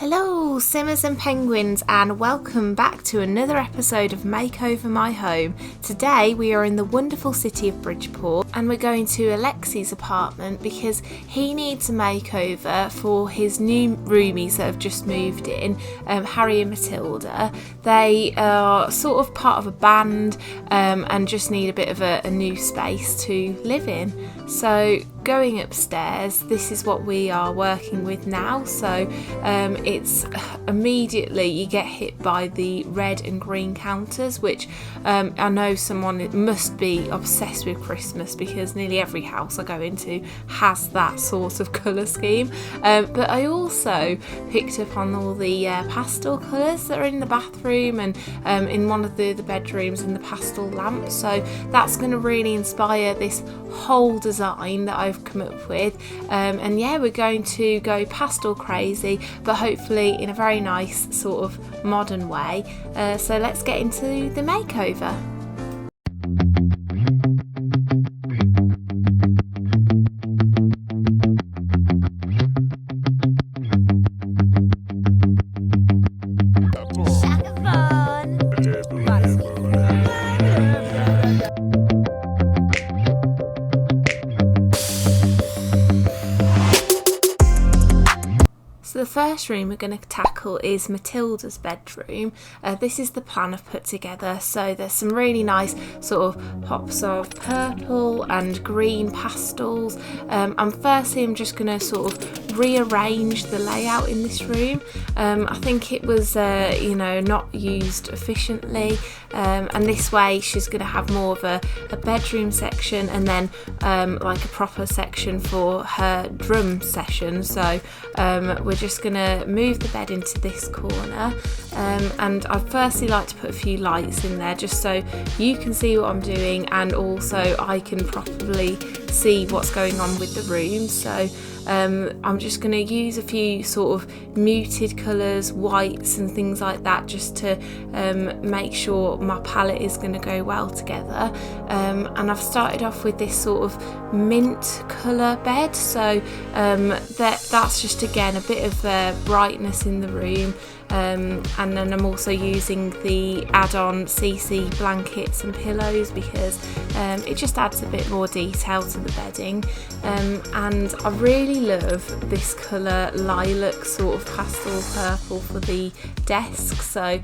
Hello Simmers and Penguins, and welcome back to another episode of Makeover My Home. Today we are in the wonderful city of Bridgeport and we're going to Alexy's apartment because he needs a makeover for his new roomies that have just moved in, Harry and Matilda. They are sort of part of a band and just need a bit of a new space to live in. So going upstairs, this is what we are working with now. So it's immediately you get hit by the red and green counters, which I know someone must be obsessed with Christmas because nearly every house I go into has that sort of colour scheme. But I also picked up on all the pastel colours that are in the bathroom and in one of the bedrooms in the pastel lamp. So that's going to really inspire this whole design that I've come up with. And yeah, we're going to go pastel crazy, but hopefully in a very nice sort of modern way. So let's get into the makeover. So the first room we're going to tackle is Matilda's bedroom. This is the plan I've put together. So there's some really nice sort of pops of purple and green pastels. And firstly I'm just going to sort of rearrange the layout in this room. I think it was not used efficiently, and this way she's going to have more of a bedroom section and then like a proper section for her drum session. So we're just going to move the bed into this corner, and I'd firstly like to put a few lights in there just so you can see what I'm doing and also I can properly see what's going on with the room. So I'm just going to use a few sort of muted colours, whites and things like that, just to make sure my palette is going to go well together. And I've started off with this sort of mint colour bed, so that's just again a bit of brightness in the room. And then I'm also using the add-on CC blankets and pillows because it just adds a bit more detail to the bedding. And I really love this colour lilac sort of pastel purple for the desk. So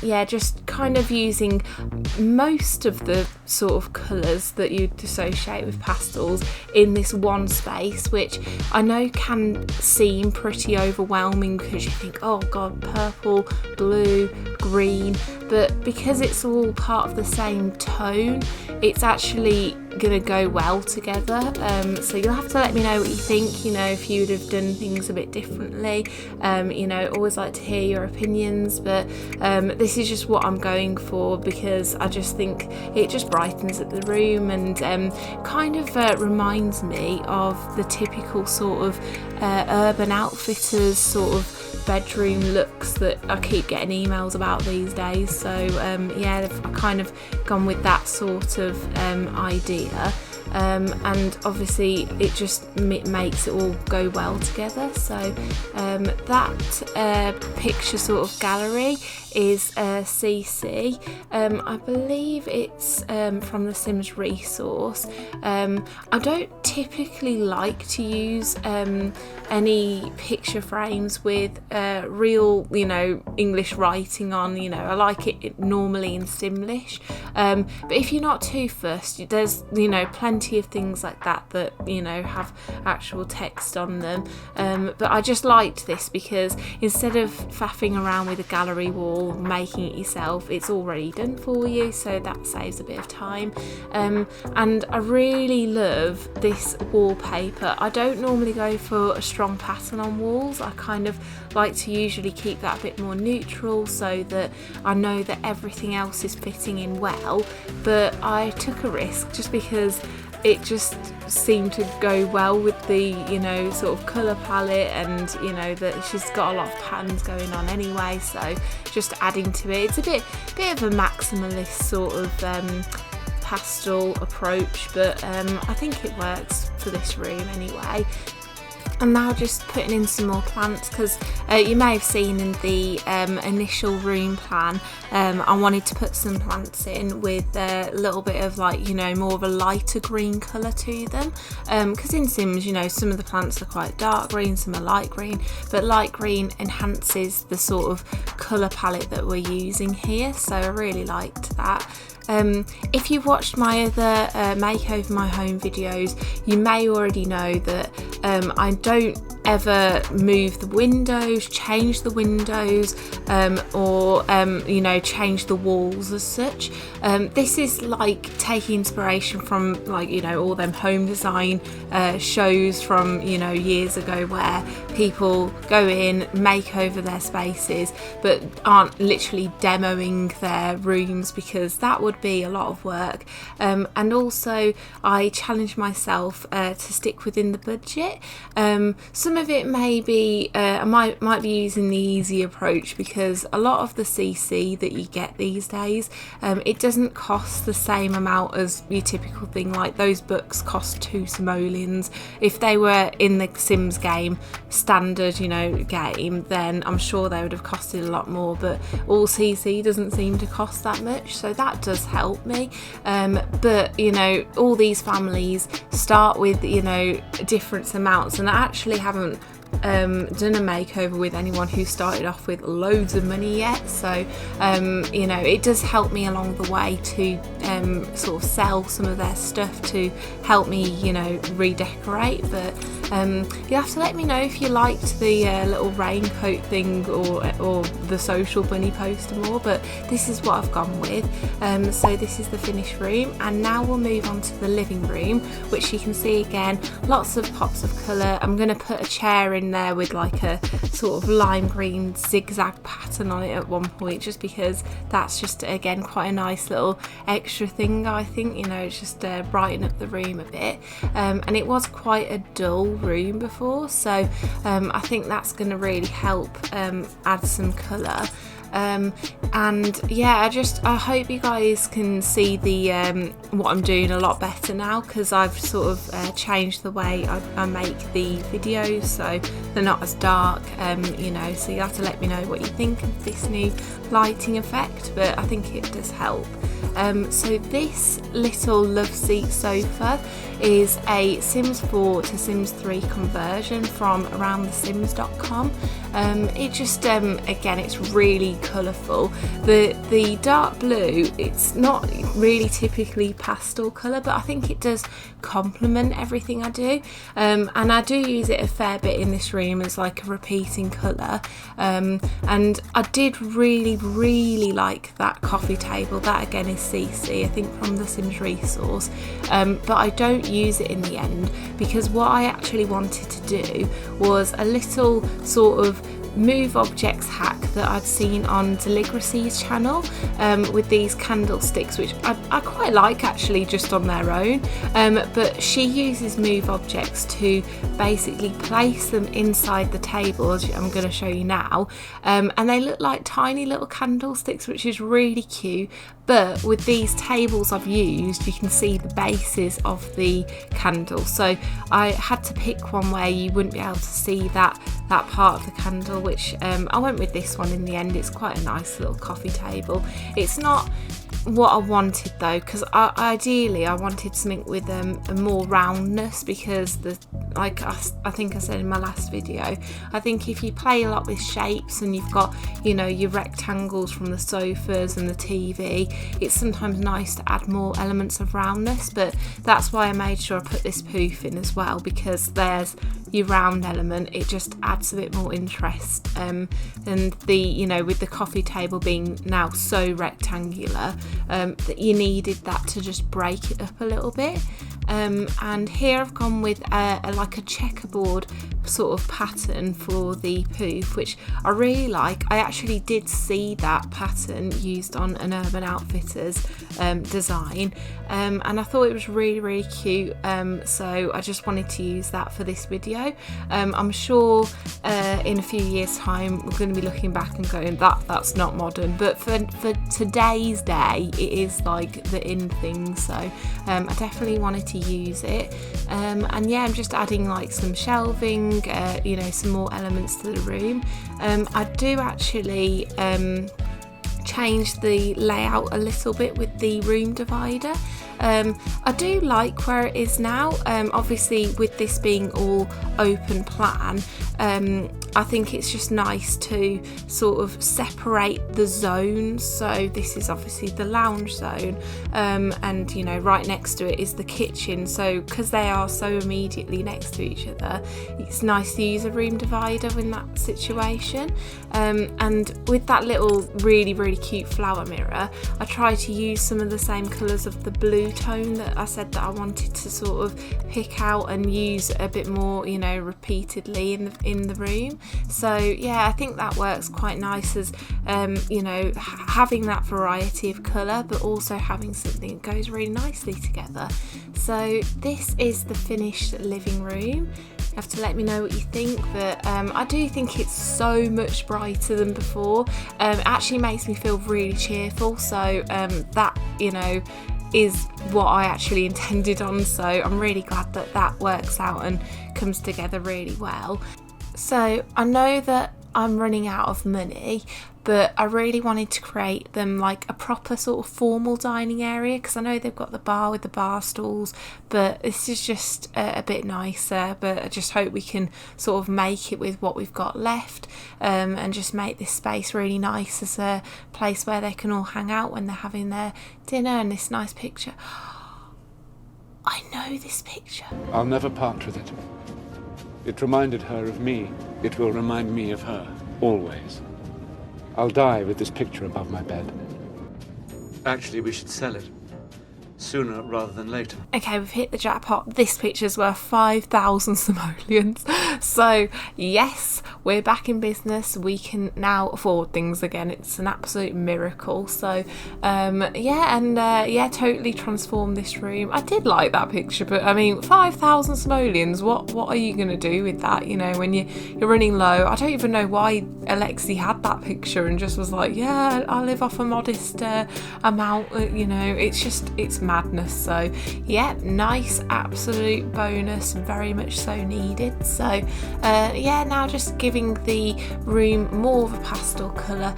yeah, just kind of using most of the sort of colours that you'd associate with pastels in this one space, which I know can seem pretty overwhelming because you think, oh god, purple, blue, green, but because it's all part of the same tone, it's actually going to go well together. So you'll have to let me know what you think, if you would have done things a bit differently. Always like to hear your opinions, but this is just what I'm going for because I just think it just brightens up the room and kind of reminds me of the typical sort of Urban Outfitters sort of bedroom looks that I keep getting emails about these days. So yeah, I've kind of gone with that sort of idea. And obviously it just makes it all go well together. So that picture sort of gallery is CC. I believe it's from the Sims resource. I don't typically like to use any picture frames with real English writing on. I like it normally in Simlish, but if you're not too fussed, there's plenty of things like that have actual text on them. But I just liked this because instead of faffing around with a gallery wall, making it yourself, it's already done for you, so that saves a bit of time. And I really love this wallpaper. I don't normally go for a strong pattern on walls. I kind of like to usually keep that a bit more neutral so that I know that everything else is fitting in well, but I took a risk just because it just seemed to go well with the sort of colour palette, and that she's got a lot of patterns going on anyway, so just adding to it. It's a bit of a maximalist sort of pastel approach, but I think it works for this room anyway. I'm now just putting in some more plants because you may have seen in the initial room plan I wanted to put some plants in with a little bit of like, you know, more of a lighter green colour to them, because in Sims, you know, some of the plants are quite dark green, some are light green, but light green enhances the sort of colour palette that we're using here, so I really liked that. If you've watched my other Makeover My Home videos, you may already know that I don't ever move the windows, change the windows, or you know, change the walls as such. This is like taking inspiration from, like, you know, all them home design shows from, you know, years ago, where people go in, make over their spaces, but aren't literally demoing their rooms, because that would be a lot of work. And also I challenged myself to stick within the budget. Some of it may be I might be using the easy approach, because a lot of the CC that you get these days, it doesn't cost the same amount as your typical thing. Like, those books cost 2 simoleons. If they were in the Sims game, standard, you know, game, then I'm sure they would have costed a lot more, but all CC doesn't seem to cost that much, so that does help me. But you know, all these families start with, you know, different amounts, and I actually haven't done a makeover with anyone who started off with loads of money yet, so you know, it does help me along the way to sort of sell some of their stuff to help me, you know, redecorate. But you have to let me know if you liked the little raincoat thing or the social bunny poster more, but this is what I've gone with. So this is the finished room, and now we'll move on to the living room, which you can see again, lots of pops of colour. I'm going to put a chair in there with like a sort of lime green zigzag pattern on it at one point, just because that's just, again, quite a nice little extra thing, I think, you know, it's just brighten up the room a bit. And it was quite a dull room before, so I think that's going to really help add some colour. And yeah, I hope you guys can see the what I'm doing a lot better now, because I've sort of changed the way I make the videos, so they're not as dark, you know, so you have to let me know what you think of this new lighting effect, but I think it does help. So this little love seat sofa is a Sims 4 to Sims 3 conversion from aroundthesims.com. It just again, it's really colourful. The dark blue, it's not really typically pastel colour, but I think it does complement everything I do, and I do use it a fair bit in this room as like a repeating colour. And I did really like that coffee table. That again is CC, I think, from the Sims resource, but I don't use it in the end, because what I actually wanted to do was a little sort of move objects hack that I'd seen on Deligracy's channel, with these candlesticks, which I quite like actually just on their own, but she uses move objects to basically place them inside the table, as I'm going to show you now, and they look like tiny little candlesticks, which is really cute. But with these tables I've used, you can see the bases of the candle, so I had to pick one where you wouldn't be able to see that part of the candle, which I went with this one in the end. It's quite a nice little coffee table. It's not what I wanted though, because ideally I wanted something with a more roundness, because like I think I said in my last video, I think if you play a lot with shapes and you've got, you know, your rectangles from the sofas and the TV, it's sometimes nice to add more elements of roundness. But that's why I made sure I put this poof in as well, because there's your round element. It just adds a bit more interest, and the, you know, with the coffee table being now so rectangular, that you needed that to just break it up a little bit. And here I've gone with like a checkerboard sort of pattern for the poof, which I really like. I actually did see that pattern used on an Urban Outfitters design, and I thought it was really cute, so I just wanted to use that for this video. I'm sure in a few years time we're going to be looking back and going, that's not modern, but for today's day it is like the in thing, so I definitely wanted to use it. And yeah, I'm just adding like some shelving bring you know, some more elements to the room. I do actually change the layout a little bit with the room divider. I do like where it is now. Obviously with this being all open plan, I think it's just nice to sort of separate the zones. So this is obviously the lounge zone, and you know, right next to it is the kitchen. So because they are so immediately next to each other, it's nice to use a room divider in that situation. And with that little really cute flower mirror, I try to use some of the same colours of the blue tone that I said that I wanted to sort of pick out and use a bit more, you know, repeatedly in the room. So yeah, I think that works quite nice as you know, having that variety of colour, but also having something that goes really nicely together. So this is the finished living room. You have to let me know what you think, but I do think it's so much brighter than before. It actually makes me feel really cheerful, so that, you know, is what I actually intended on, so I'm really glad that that works out and comes together really well. So I know that I'm running out of money, but I really wanted to create them like a proper sort of formal dining area, because I know they've got the bar with the bar stools, but this is just a bit nicer. But I just hope we can sort of make it with what we've got left, and just make this space really nice as a place where they can all hang out when they're having their dinner. And this nice picture, I know this picture. I'll never part with it. It reminded her of me. It will remind me of her, always. I'll die with this picture above my bed. Actually, we should sell it. Sooner rather than later. Okay, we've hit the jackpot. This picture's worth 5,000 simoleons. So yes, we're back in business. We can now afford things again. It's an absolute miracle. So yeah, totally transformed this room. I did like that picture, but I mean, 5,000 simoleons, what are you gonna do with that, you know, when you're running low? I don't even know why Alexy had that picture and just was like, yeah, I live off a modest amount, you know. It's madness. So yeah, nice absolute bonus, very much so needed. So yeah, now just giving the room more of a pastel colour.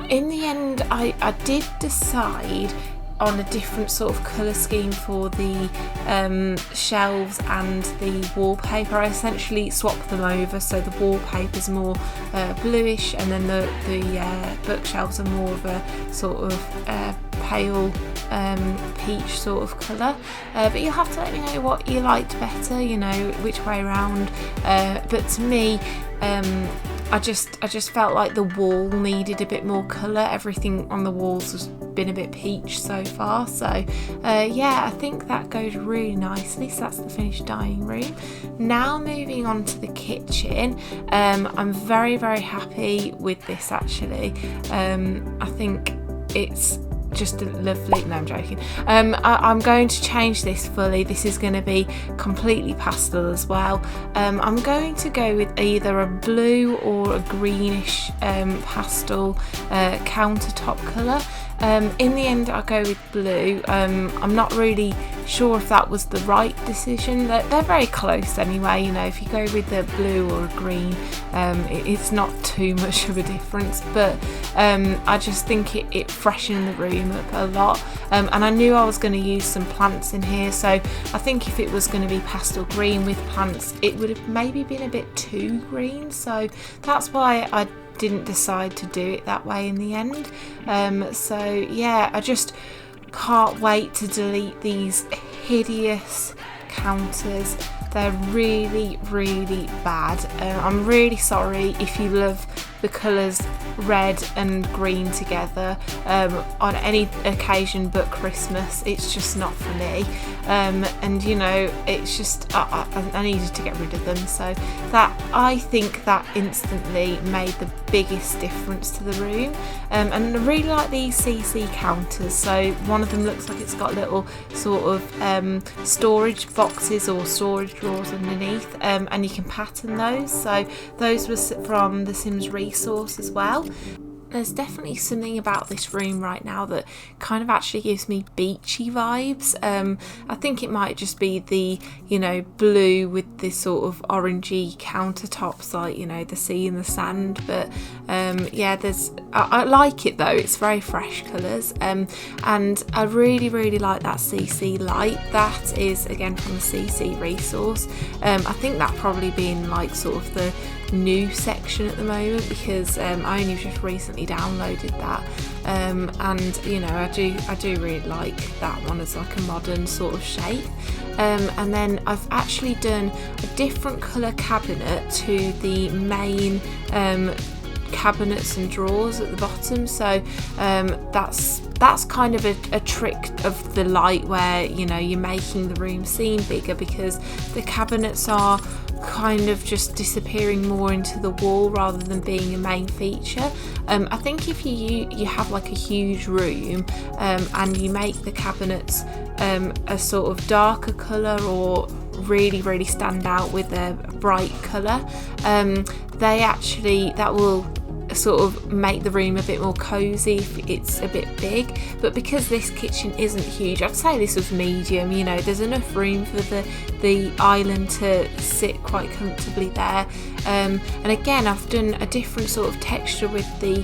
In the end, I did decide on a different sort of colour scheme for the shelves and the wallpaper. I essentially swapped them over, so the wallpaper's more bluish, and then the bookshelves are more of a sort of pale peach sort of colour. But you'll have to let me know what you liked better, you know, which way around. But to me, I just felt like the wall needed a bit more colour. Everything on the walls has been a bit peach so far. So yeah, I think that goes really nicely. So that's the finished dining room. Now moving on to the kitchen. I'm very happy with this actually. I think it's just lovely. No, I'm joking. I'm going to change this fully. This is going to be completely pastel as well. I'm going to go with either a blue or a greenish pastel countertop colour. In the end, I'll go with blue. I'm not really sure if that was the right decision. They're very close anyway, you know. If you go with the blue or a green, it's not too much of a difference, but I just think it freshened the room up a lot. And I knew I was going to use some plants in here, so I think if it was going to be pastel green with plants, it would have maybe been a bit too green, so that's why I didn't decide to do it that way in the end. So yeah, I just can't wait to delete these hideous counters. They're really bad. I'm really sorry if you love the colours red and green together on any occasion but Christmas. It's just not for me, and you know, it's just I needed to get rid of them. So that, I think that instantly made the biggest difference to the room. And I really like these CC counters. So one of them looks like it's got little sort of storage boxes or storage drawers underneath, and you can pattern those. So those were from the Sims resource as well. there's definitely something about this room right now that kind of actually gives me beachy vibes. I think it might just be the, you know, blue with this sort of orangey countertops, like, you know, the sea and the sand. But yeah, I like it though. It's very fresh colours, and I really like that CC light. That is again from the CC resource. I think that probably being like sort of the new section at the moment, because I only just recently downloaded that, and you know, I do really like that one as like a modern sort of shape. And then I've actually done a different colour cabinet to the main cabinets and drawers at the bottom, so that's kind of a trick of the light, where, you know, you're making the room seem bigger because the cabinets are kind of just disappearing more into the wall rather than being a main feature. I think if you have like a huge room and you make the cabinets a sort of darker colour, or really stand out with a bright colour, that will sort of make the room a bit more cozy if it's a bit big. But because this kitchen isn't huge, I'd say this was medium. You know, there's enough room for the island to sit quite comfortably there, and again, I've done a different sort of texture with the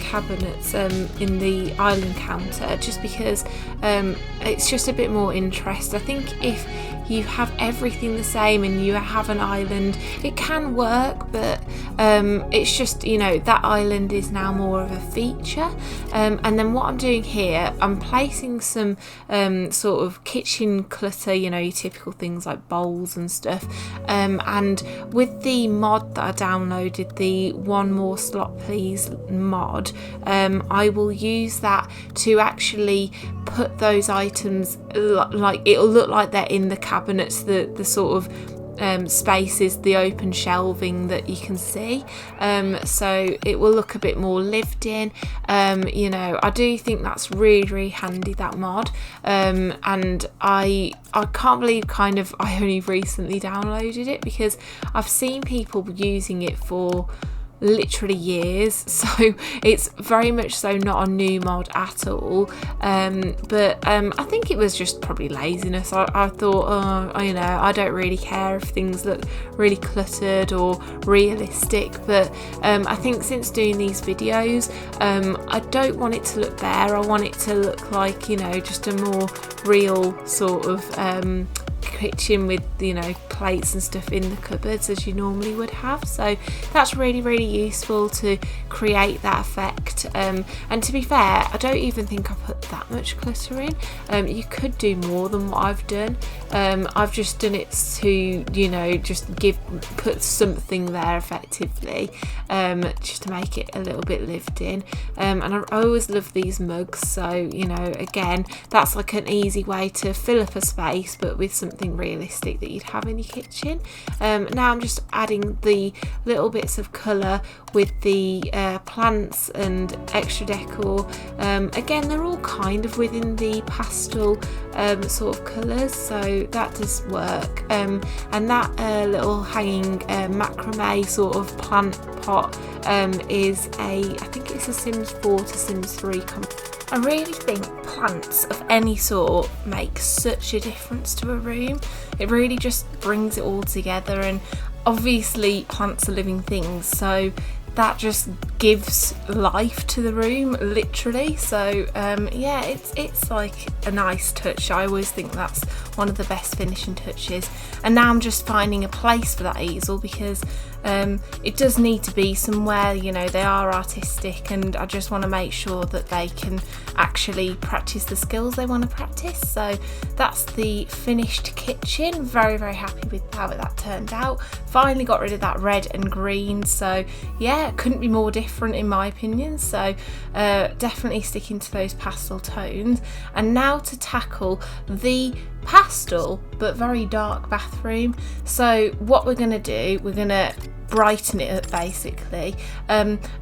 cabinets in the island counter, just because it's just a bit more interest. I think if you have everything the same and you have an island, it can work, but it's just, you know, that island is now more of a feature. And then what I'm doing here, I'm placing some sort of kitchen clutter, you know, your typical things like bowls and stuff, and with the mod that I downloaded, the One More Slot Please mod, I will use that to actually put those items, like, it'll look like they're in the cabinets, the sort of spaces, the open shelving that you can see, so it will look a bit more lived in. You know, I do think that's really handy, that mod, and I can't believe I only recently downloaded it, because I've seen people using it for literally years, so it's very much so not a new mod at all, but I think it was just probably laziness. I thought, you know, I don't really care if things look really cluttered or realistic, but I think since doing these videos, I don't want it to look bare. I want it to look like, you know, just a more real sort of kitchen with, you know, plates and stuff in the cupboards as you normally would have. So that's really useful to create that effect, and to be fair, I don't even think I put that much clutter in. You could do more than what I've done. I've just done it to, you know, just put something there effectively, just to make it a little bit lived in, and I always love these mugs, so, you know, again, that's like an easy way to fill up a space but with something realistic that you'd have in your kitchen. Now I'm just adding the little bits of colour with the plants and extra decor. Again, they're all kind of within the pastel sort of colours, so that does work, and that little hanging macrame sort of plant pot is I think it's a Sims 4 to Sims 3 I really think plants of any sort make such a difference to a room. It really just brings it all together, and obviously plants are living things, so that just gives life to the room, literally. So yeah, it's like a nice touch. I always think that's one of the best finishing touches. And now I'm just finding a place for that easel, because it does need to be somewhere, you know, they are artistic, and I just want to make sure that they can actually practice the skills they want to practice. So that's the finished kitchen. Very happy with how that turned out. Finally got rid of that red and green, so yeah, it couldn't be more different in my opinion. So definitely sticking to those pastel tones. And now to tackle the pastel but very dark bathroom. So what we're going to do, we're going to brighten it up basically.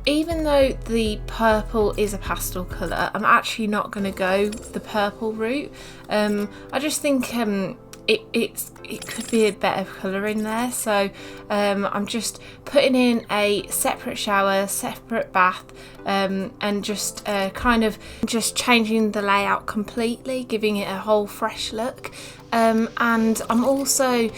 Even though the purple is a pastel colour, I'm actually not going to go the purple route. I just think it could be a better colour in there. So I'm just putting in a separate shower, separate bath, and just kind of just changing the layout completely, giving it a whole fresh look. And I'm also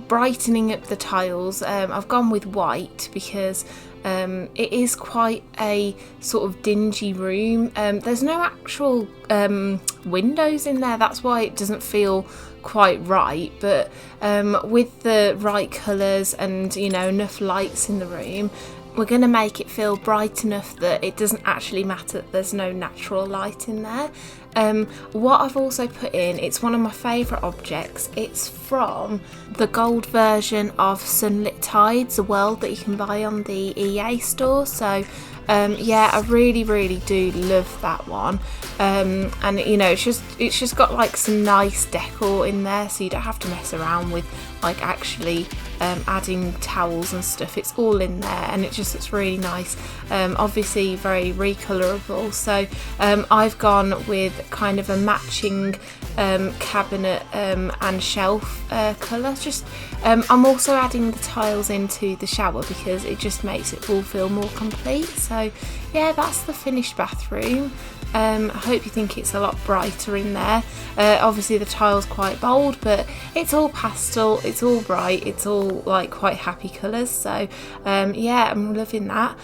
brightening up the tiles. I've gone with white because it is quite a sort of dingy room. There's no actual windows in there, that's why it doesn't feel quite right, but with the right colours and, you know, enough lights in the room, we're going to make it feel bright enough that it doesn't actually matter that there's no natural light in there. What I've also put in, it's one of my favourite objects. It's from the gold version of Sunlit Tides, a world that you can buy on the EA store. So yeah, I really do love that one. And you know, it's just got like some nice decor in there, so you don't have to mess around with like actually adding towels and stuff. It's all in there and it just looks really nice. Obviously very recolorable, so I've gone with kind of a matching cabinet and shelf colour. Just I'm also adding the tiles into the shower because it just makes it all feel more complete. So yeah, that's the finished bathroom. I hope you think it's a lot brighter in there. Obviously the tile's quite bold, but it's all pastel, it's all bright, it's all like quite happy colours. So yeah, I'm loving that.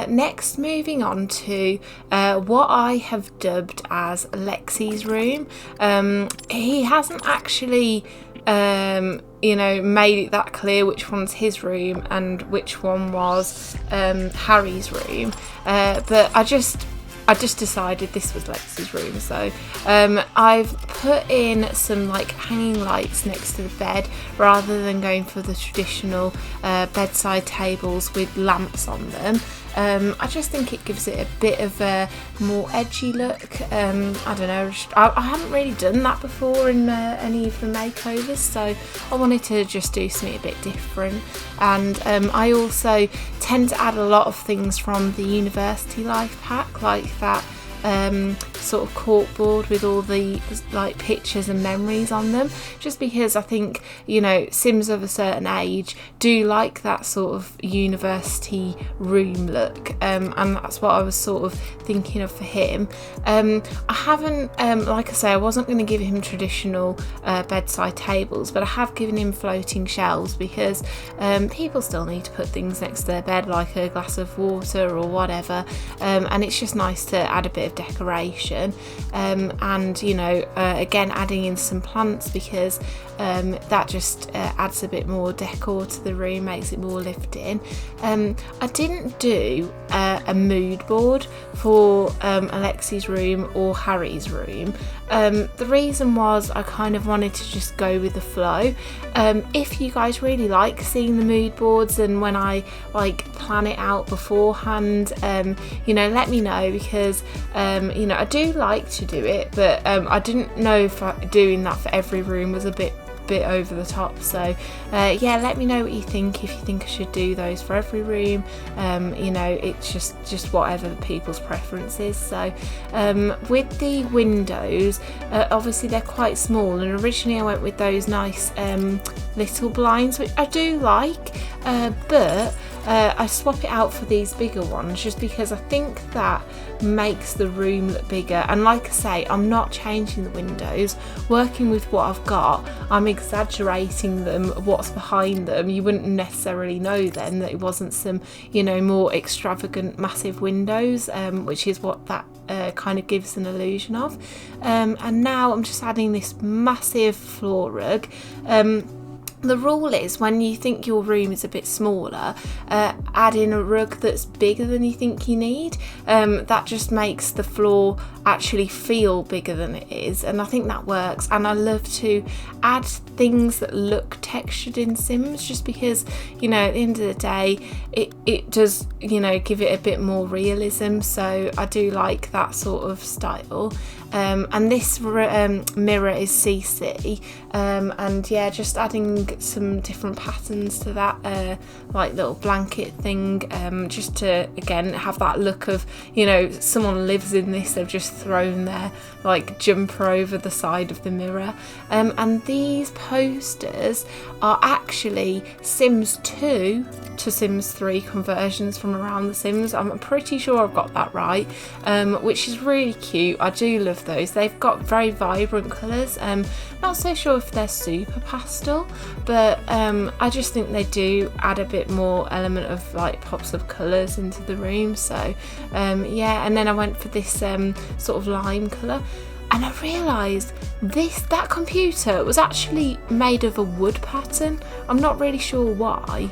Next, moving on to what I have dubbed as Alexy's room. He hasn't actually you know, made it that clear which one's his room and which one was Harry's room, but I just decided this was Lex's room. So I've put in some like hanging lights next to the bed rather than going for the traditional bedside tables with lamps on them. I just think it gives it a bit of a more edgy look. I don't know, I haven't really done that before in any of the makeovers, so I wanted to just do something a bit different. And I also tend to add a lot of things from the University Life pack, like that sort of corkboard with all the like pictures and memories on them, just because I think, you know, Sims of a certain age do like that sort of university room look, and that's what I was sort of thinking of for him. I haven't like I say, I wasn't going to give him traditional bedside tables, but I have given him floating shelves because people still need to put things next to their bed, like a glass of water or whatever, and it's just nice to add a bit of decoration, and you know, again adding in some plants because that just adds a bit more decor to the room, makes it more lifting. I didn't do a mood board for Alexy's room or Harry's room. The reason was I kind of wanted to just go with the flow. If you guys really like seeing the mood boards and when I like plan it out beforehand, you know, let me know, because you know, I do like to do it, but I didn't know if doing that for every room was a bit over the top. So yeah, let me know what you think, if you think I should do those for every room. You know, it's just whatever people's preference is. So with the windows, obviously they're quite small, and originally I went with those nice little blinds, which I do like, but I swap it out for these bigger ones just because I think that makes the room look bigger. And like I say, I'm not changing the windows, working with what I've got, I'm exaggerating them, what's behind them. You wouldn't necessarily know then that it wasn't some, you know, more extravagant massive windows, which is what that kind of gives an illusion of. And now I'm just adding this massive floor rug. The rule is, when you think your room is a bit smaller, add in a rug that's bigger than you think you need. That just makes the floor actually feel bigger than it is, and I think that works. And I love to add things that look textured in Sims, just because, you know, at the end of the day it does, you know, give it a bit more realism. So I do like that sort of style. And this mirror is CC, and yeah, just adding adding some different patterns to that, like little blanket thing, just to again have that look of, you know, someone lives in this, they've just thrown their like jumper over the side of the mirror. And these posters are actually Sims 2 to Sims 3 conversions from around The Sims. I'm pretty sure I've got that right, which is really cute. I do love those. They've got very vibrant colours. Not so sure if they're super pastel, but I just think they do add a bit more element of like pops of colours into the room. So yeah, and then I went for this sort of lime colour. And I realised that computer was actually made of a wood pattern. I'm not really sure why.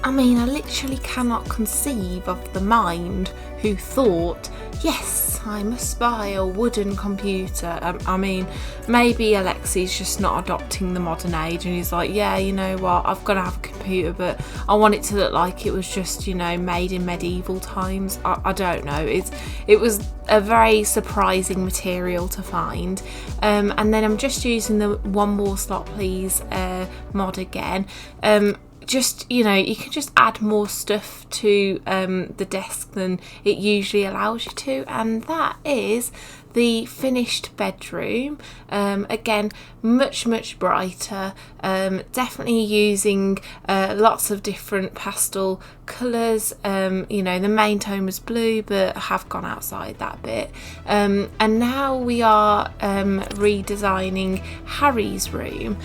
I mean, I literally cannot conceive of the mind who thought, yes, I must buy a wooden computer. I mean, maybe Alexy's just not adopting the modern age and he's like, yeah, you know what, I've got to have a computer, but I want it to look like it was just, you know, made in medieval times. I don't know. It was a very surprising material to find. And then I'm just using the One More Slot Please mod again. Just, you know, you can just add more stuff to the desk than it usually allows you to, and that is the finished bedroom. Again, much brighter, definitely using lots of different pastel colours. You know, the main tone was blue, but I have gone outside that bit, and now we are redesigning Harry's room.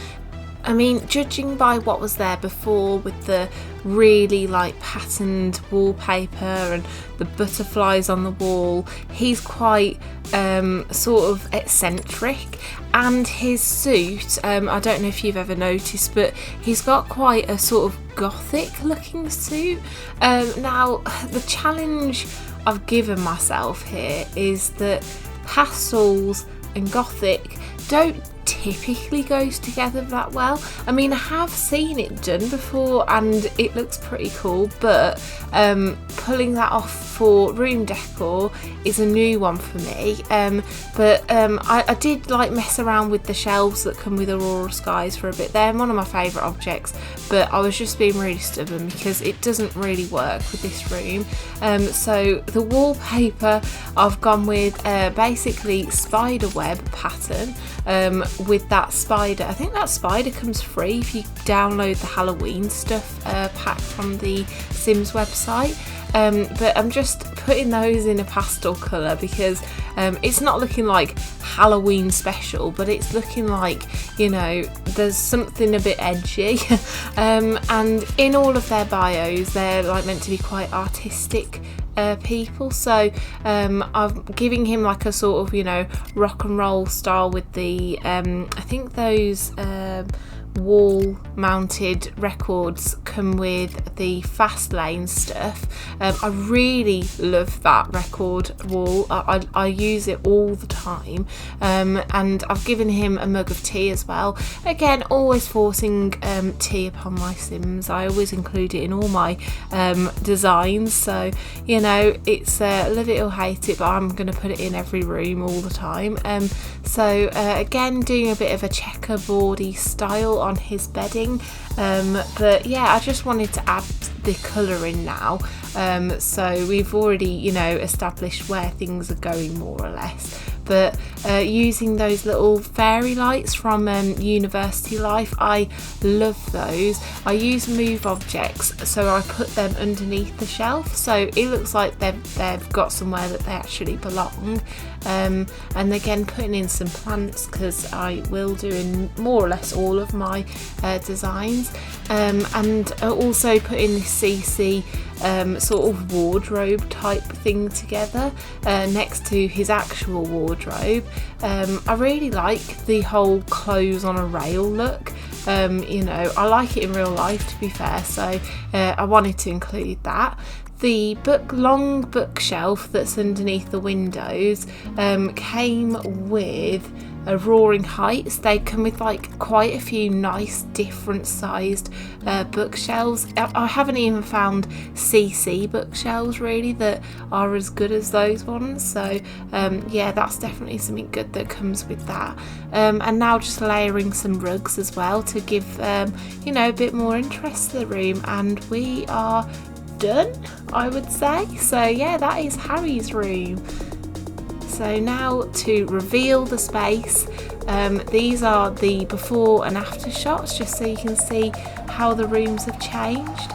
I mean, judging by what was there before with the really like patterned wallpaper and the butterflies on the wall, he's quite sort of eccentric, and his suit, I don't know if you've ever noticed, but he's got quite a sort of gothic looking suit. Now, the challenge I've given myself here is that pastels and gothic don't typically goes together that well. I mean, I have seen it done before and it looks pretty cool, but pulling that off for room decor is a new one for me. But I did like mess around with the shelves that come with Aurora Skies for a bit. They're one of my favourite objects, but I was just being really stubborn because it doesn't really work with this room. So the wallpaper, I've gone with basically spider web pattern, with that spider. I think that spider comes free if you download the Halloween stuff pack from the Sims website. But I'm just putting those in a pastel colour because it's not looking like Halloween special, but it's looking like, you know, there's something a bit edgy. And in all of their bios, they're like meant to be quite artistic people, so I'm giving him like a sort of, you know, rock and roll style with the I think those wall mounted records come with the fast lane stuff. I really love that record wall. I use it all the time, and I've given him a mug of tea as well. Again, always forcing tea upon my Sims. I always include it in all my designs, so you know, it's love it or hate it, but I'm going to put it in every room all the time. So again, doing a bit of a checkerboardy style on his bedding, but yeah, I just wanted to add the colour in now. So we've already, you know, established where things are going more or less, but using those little fairy lights from University Life, I love those. I use move objects, so I put them underneath the shelf, so it looks like they've got somewhere that they actually belong. And again, putting in some plants because I will do in more or less all of my designs, and also putting this CC sort of wardrobe type thing together next to his actual wardrobe. I really like the whole clothes on a rail look. You know, I like it in real life, to be fair, so I wanted to include that. The long bookshelf that's underneath the windows came with Roaring Heights. They come with like quite a few nice different sized bookshelves. I haven't even found CC bookshelves really that are as good as those ones, so yeah, that's definitely something good that comes with that. And now just layering some rugs as well to give you know, a bit more interest to the room, and we are done, I would say. So yeah, that is Harry's room. So now to reveal the space, these are the before and after shots, just so you can see how the rooms have changed.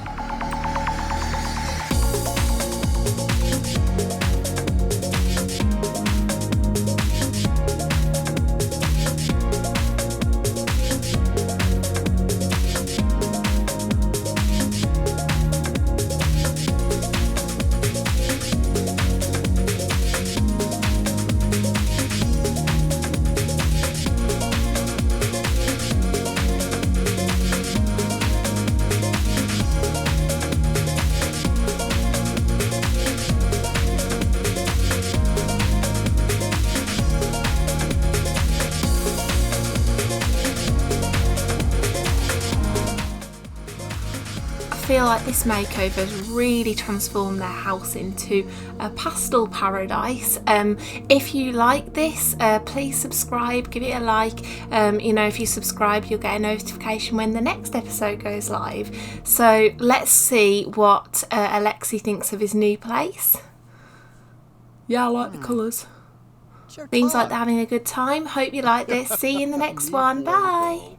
I feel like this makeover has really transformed their house into a pastel paradise. If you like this, please subscribe, give it a like. You know, if you subscribe, you'll get a notification when the next episode goes live. So let's see what Alexy thinks of his new place. Yeah, I like the colours. Seems like they're having a good time. Hope you like this. See you in the next one. Bye.